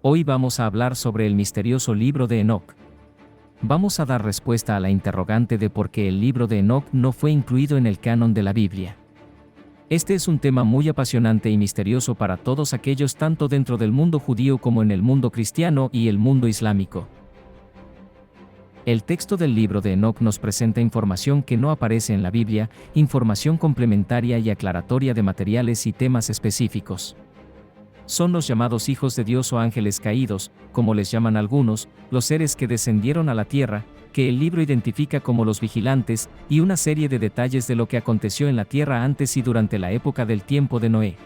Hoy vamos a hablar sobre el misterioso libro de Enoc. Vamos a dar respuesta a la interrogante de por qué el libro de Enoc no fue incluido en el canon de la Biblia. Este es un tema muy apasionante y misterioso para todos aquellos tanto dentro del mundo judío como en el mundo cristiano y el mundo islámico. El texto del libro de Enoc nos presenta información que no aparece en la Biblia, información complementaria y aclaratoria de materiales y temas específicos. Son los llamados hijos de Dios o ángeles caídos, como les llaman algunos, los seres que descendieron a la tierra, que el libro identifica como los vigilantes, y una serie de detalles de lo que aconteció en la tierra antes y durante la época del tiempo de Noé.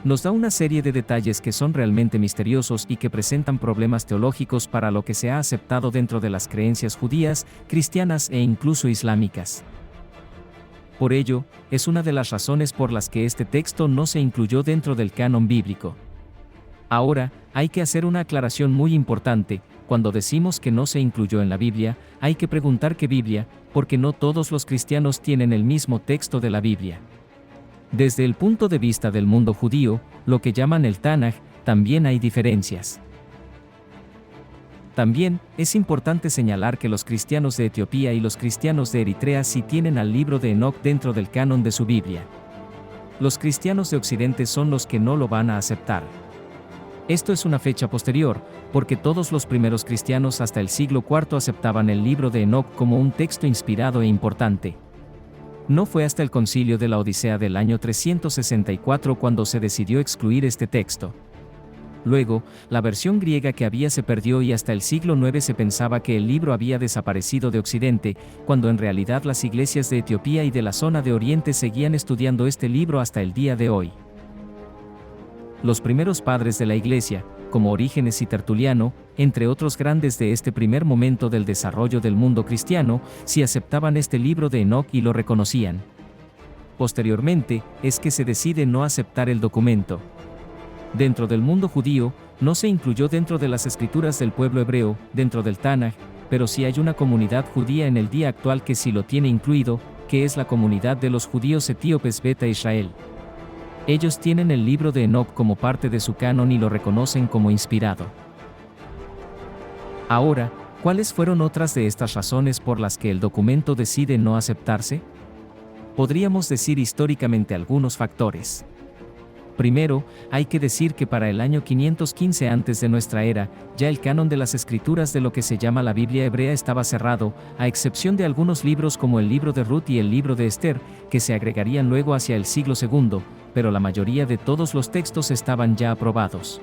Nos da una serie de detalles que son realmente misteriosos y que presentan problemas teológicos para lo que se ha aceptado dentro de las creencias judías, cristianas e incluso islámicas. Por ello, es una de las razones por las que este texto no se incluyó dentro del canon bíblico. Ahora, hay que hacer una aclaración muy importante: cuando decimos que no se incluyó en la Biblia, hay que preguntar qué Biblia, porque no todos los cristianos tienen el mismo texto de la Biblia. Desde el punto de vista del mundo judío, lo que llaman el Tanaj, también hay diferencias. También, es importante señalar que los cristianos de Etiopía y los cristianos de Eritrea sí tienen al libro de Enoc dentro del canon de su Biblia. Los cristianos de Occidente son los que no lo van a aceptar. Esto es una fecha posterior, porque todos los primeros cristianos hasta el siglo IV aceptaban el libro de Enoc como un texto inspirado e importante. No fue hasta el concilio de la Odisea del año 364 cuando se decidió excluir este texto. Luego, la versión griega que había se perdió y hasta el siglo IX se pensaba que el libro había desaparecido de Occidente, cuando en realidad las iglesias de Etiopía y de la zona de Oriente seguían estudiando este libro hasta el día de hoy. Los primeros padres de la iglesia, como Orígenes y Tertuliano, entre otros grandes de este primer momento del desarrollo del mundo cristiano, sí aceptaban este libro de Enoc y lo reconocían. Posteriormente, es que se decide no aceptar el documento. Dentro del mundo judío, no se incluyó dentro de las escrituras del pueblo hebreo, dentro del Tanaj, pero sí hay una comunidad judía en el día actual que sí lo tiene incluido, que es la comunidad de los judíos etíopes Beta Israel. Ellos tienen el libro de Enoc como parte de su canon y lo reconocen como inspirado. Ahora, ¿cuáles fueron otras de estas razones por las que el documento decide no aceptarse? Podríamos decir históricamente algunos factores. Primero, hay que decir que para el año 515 antes de nuestra era, ya el canon de las escrituras de lo que se llama la Biblia hebrea estaba cerrado, a excepción de algunos libros como el libro de Ruth y el libro de Esther, que se agregarían luego hacia el siglo II, pero la mayoría de todos los textos estaban ya aprobados.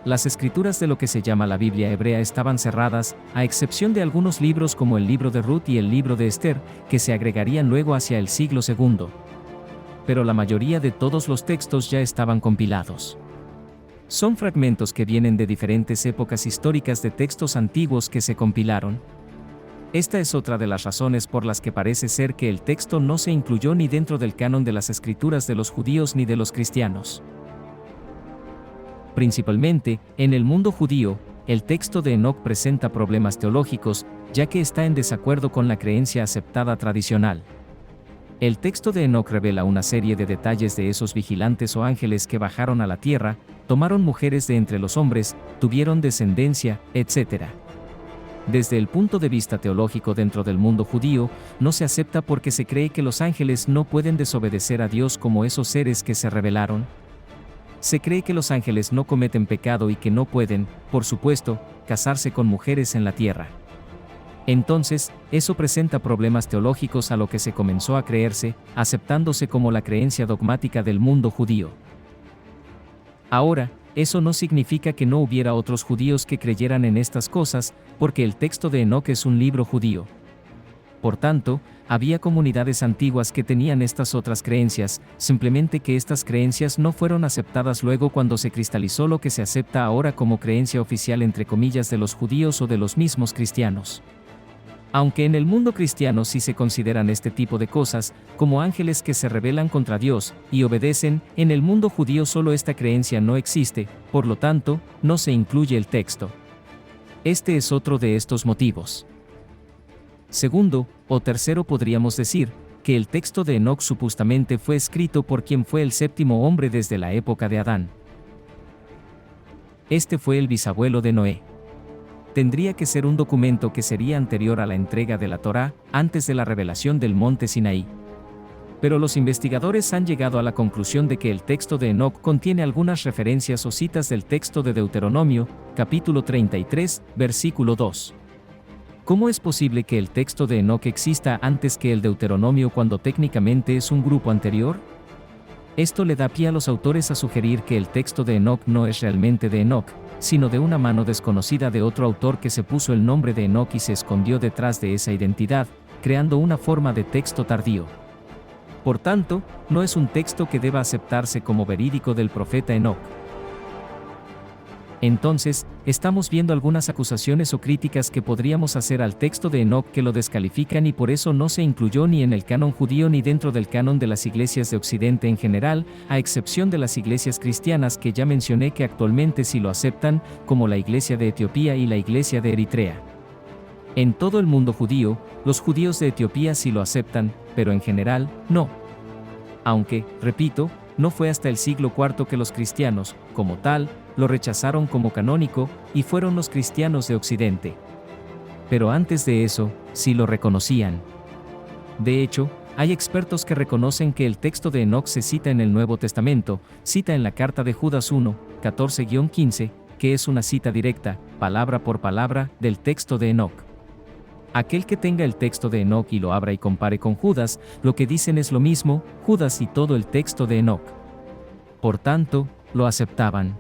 Las escrituras de lo que se llama la Biblia hebrea estaban cerradas, a excepción de algunos libros como el libro de Ruth y el libro de Esther, que se agregarían luego hacia el siglo II. Pero la mayoría de todos los textos ya estaban compilados. Son fragmentos que vienen de diferentes épocas históricas de textos antiguos que se compilaron. Esta es otra de las razones por las que parece ser que el texto no se incluyó ni dentro del canon de las escrituras de los judíos ni de los cristianos. Principalmente, en el mundo judío, el texto de Enoc presenta problemas teológicos, ya que está en desacuerdo con la creencia aceptada tradicional. El texto de Enoc revela una serie de detalles de esos vigilantes o ángeles que bajaron a la tierra, tomaron mujeres de entre los hombres, tuvieron descendencia, etc. Desde el punto de vista teológico dentro del mundo judío, no se acepta porque se cree que los ángeles no pueden desobedecer a Dios como esos seres que se rebelaron. Se cree que los ángeles no cometen pecado y que no pueden, por supuesto, casarse con mujeres en la tierra. Entonces, eso presenta problemas teológicos a lo que se comenzó a creerse, aceptándose como la creencia dogmática del mundo judío. Ahora, eso no significa que no hubiera otros judíos que creyeran en estas cosas, porque el texto de Enoc es un libro judío. Por tanto, había comunidades antiguas que tenían estas otras creencias, simplemente que estas creencias no fueron aceptadas luego cuando se cristalizó lo que se acepta ahora como creencia oficial entre comillas de los judíos o de los mismos cristianos. Aunque en el mundo cristiano sí se consideran este tipo de cosas, como ángeles que se rebelan contra Dios y obedecen, en el mundo judío solo esta creencia no existe, por lo tanto, no se incluye el texto. Este es otro de estos motivos. Segundo, o tercero podríamos decir, que el texto de Enoc supuestamente fue escrito por quien fue el séptimo hombre desde la época de Adán. Este fue el bisabuelo de Noé. Tendría que ser un documento que sería anterior a la entrega de la Torá, antes de la revelación del monte Sinaí. Pero los investigadores han llegado a la conclusión de que el texto de Enoc contiene algunas referencias o citas del texto de Deuteronomio, capítulo 33, versículo 2. ¿Cómo es posible que el texto de Enoc exista antes que el Deuteronomio cuando técnicamente es un grupo anterior? Esto le da pie a los autores a sugerir que el texto de Enoc no es realmente de Enoc, sino de una mano desconocida de otro autor que se puso el nombre de Enoc y se escondió detrás de esa identidad, creando una forma de texto tardío. Por tanto, no es un texto que deba aceptarse como verídico del profeta Enoc. Entonces, estamos viendo algunas acusaciones o críticas que podríamos hacer al texto de Enoc que lo descalifican y por eso no se incluyó ni en el canon judío ni dentro del canon de las iglesias de Occidente en general, a excepción de las iglesias cristianas que ya mencioné que actualmente sí lo aceptan, como la iglesia de Etiopía y la iglesia de Eritrea. En todo el mundo judío, los judíos de Etiopía sí lo aceptan, pero en general, no. Aunque, repito, no fue hasta el siglo IV que los cristianos, como tal, lo rechazaron como canónico, y fueron los cristianos de Occidente. Pero antes de eso, sí lo reconocían. De hecho, hay expertos que reconocen que el texto de Enoc se cita en el Nuevo Testamento, cita en la carta de Judas 1, 14-15, que es una cita directa, palabra por palabra, del texto de Enoc. Aquel que tenga el texto de Enoc y lo abra y compare con Judas, lo que dicen es lo mismo, Judas y todo el texto de Enoc. Por tanto, lo aceptaban.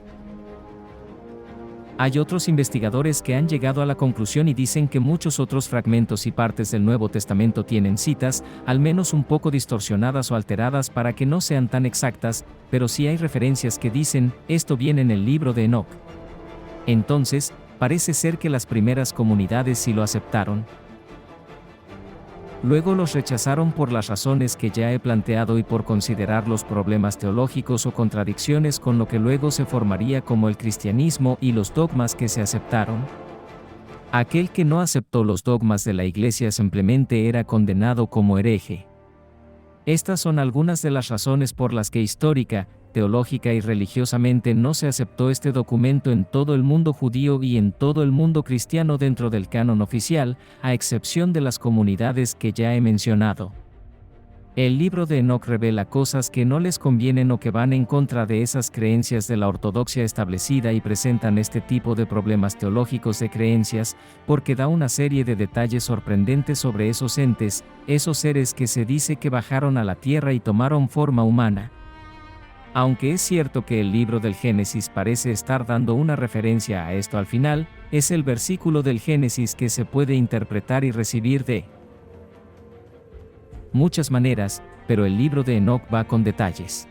Hay otros investigadores que han llegado a la conclusión y dicen que muchos otros fragmentos y partes del Nuevo Testamento tienen citas, al menos un poco distorsionadas o alteradas para que no sean tan exactas, pero sí hay referencias que dicen, esto viene en el libro de Enoc. Entonces, parece ser que las primeras comunidades sí lo aceptaron. Luego los rechazaron por las razones que ya he planteado y por considerar los problemas teológicos o contradicciones con lo que luego se formaría como el cristianismo y los dogmas que se aceptaron. Aquel que no aceptó los dogmas de la Iglesia simplemente era condenado como hereje. Estas son algunas de las razones por las que histórica, teológica y religiosamente no se aceptó este documento en todo el mundo judío y en todo el mundo cristiano dentro del canon oficial, a excepción de las comunidades que ya he mencionado. El libro de Enoc revela cosas que no les convienen o que van en contra de esas creencias de la ortodoxia establecida y presentan este tipo de problemas teológicos de creencias, porque da una serie de detalles sorprendentes sobre esos entes, esos seres que se dice que bajaron a la tierra y tomaron forma humana. Aunque es cierto que el libro del Génesis parece estar dando una referencia a esto al final, es el versículo del Génesis que se puede interpretar y recibir de muchas maneras, pero el libro de Enoc va con detalles.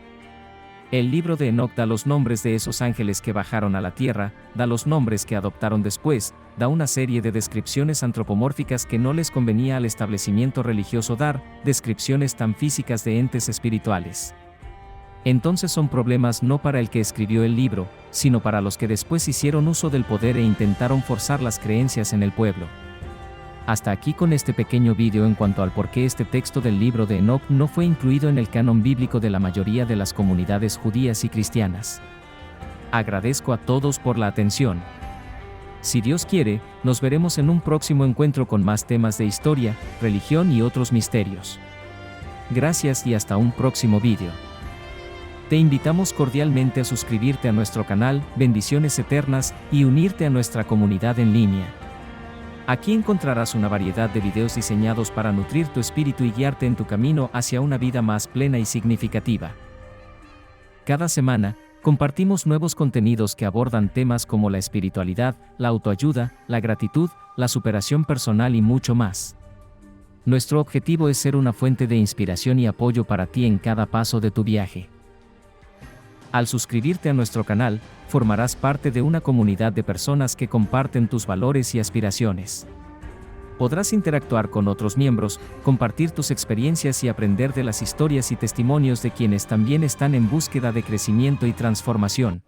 El libro de Enoc da los nombres de esos ángeles que bajaron a la tierra, da los nombres que adoptaron después, da una serie de descripciones antropomórficas que no les convenía al establecimiento religioso dar, descripciones tan físicas de entes espirituales. Entonces son problemas no para el que escribió el libro, sino para los que después hicieron uso del poder e intentaron forzar las creencias en el pueblo. Hasta aquí con este pequeño vídeo en cuanto al por qué este texto del libro de Enoc no fue incluido en el canon bíblico de la mayoría de las comunidades judías y cristianas. Agradezco a todos por la atención. Si Dios quiere, nos veremos en un próximo encuentro con más temas de historia, religión y otros misterios. Gracias y hasta un próximo vídeo. Te invitamos cordialmente a suscribirte a nuestro canal, bendiciones eternas, y unirte a nuestra comunidad en línea. Aquí encontrarás una variedad de videos diseñados para nutrir tu espíritu y guiarte en tu camino hacia una vida más plena y significativa. Cada semana, compartimos nuevos contenidos que abordan temas como la espiritualidad, la autoayuda, la gratitud, la superación personal y mucho más. Nuestro objetivo es ser una fuente de inspiración y apoyo para ti en cada paso de tu viaje. Al suscribirte a nuestro canal, formarás parte de una comunidad de personas que comparten tus valores y aspiraciones. Podrás interactuar con otros miembros, compartir tus experiencias y aprender de las historias y testimonios de quienes también están en búsqueda de crecimiento y transformación.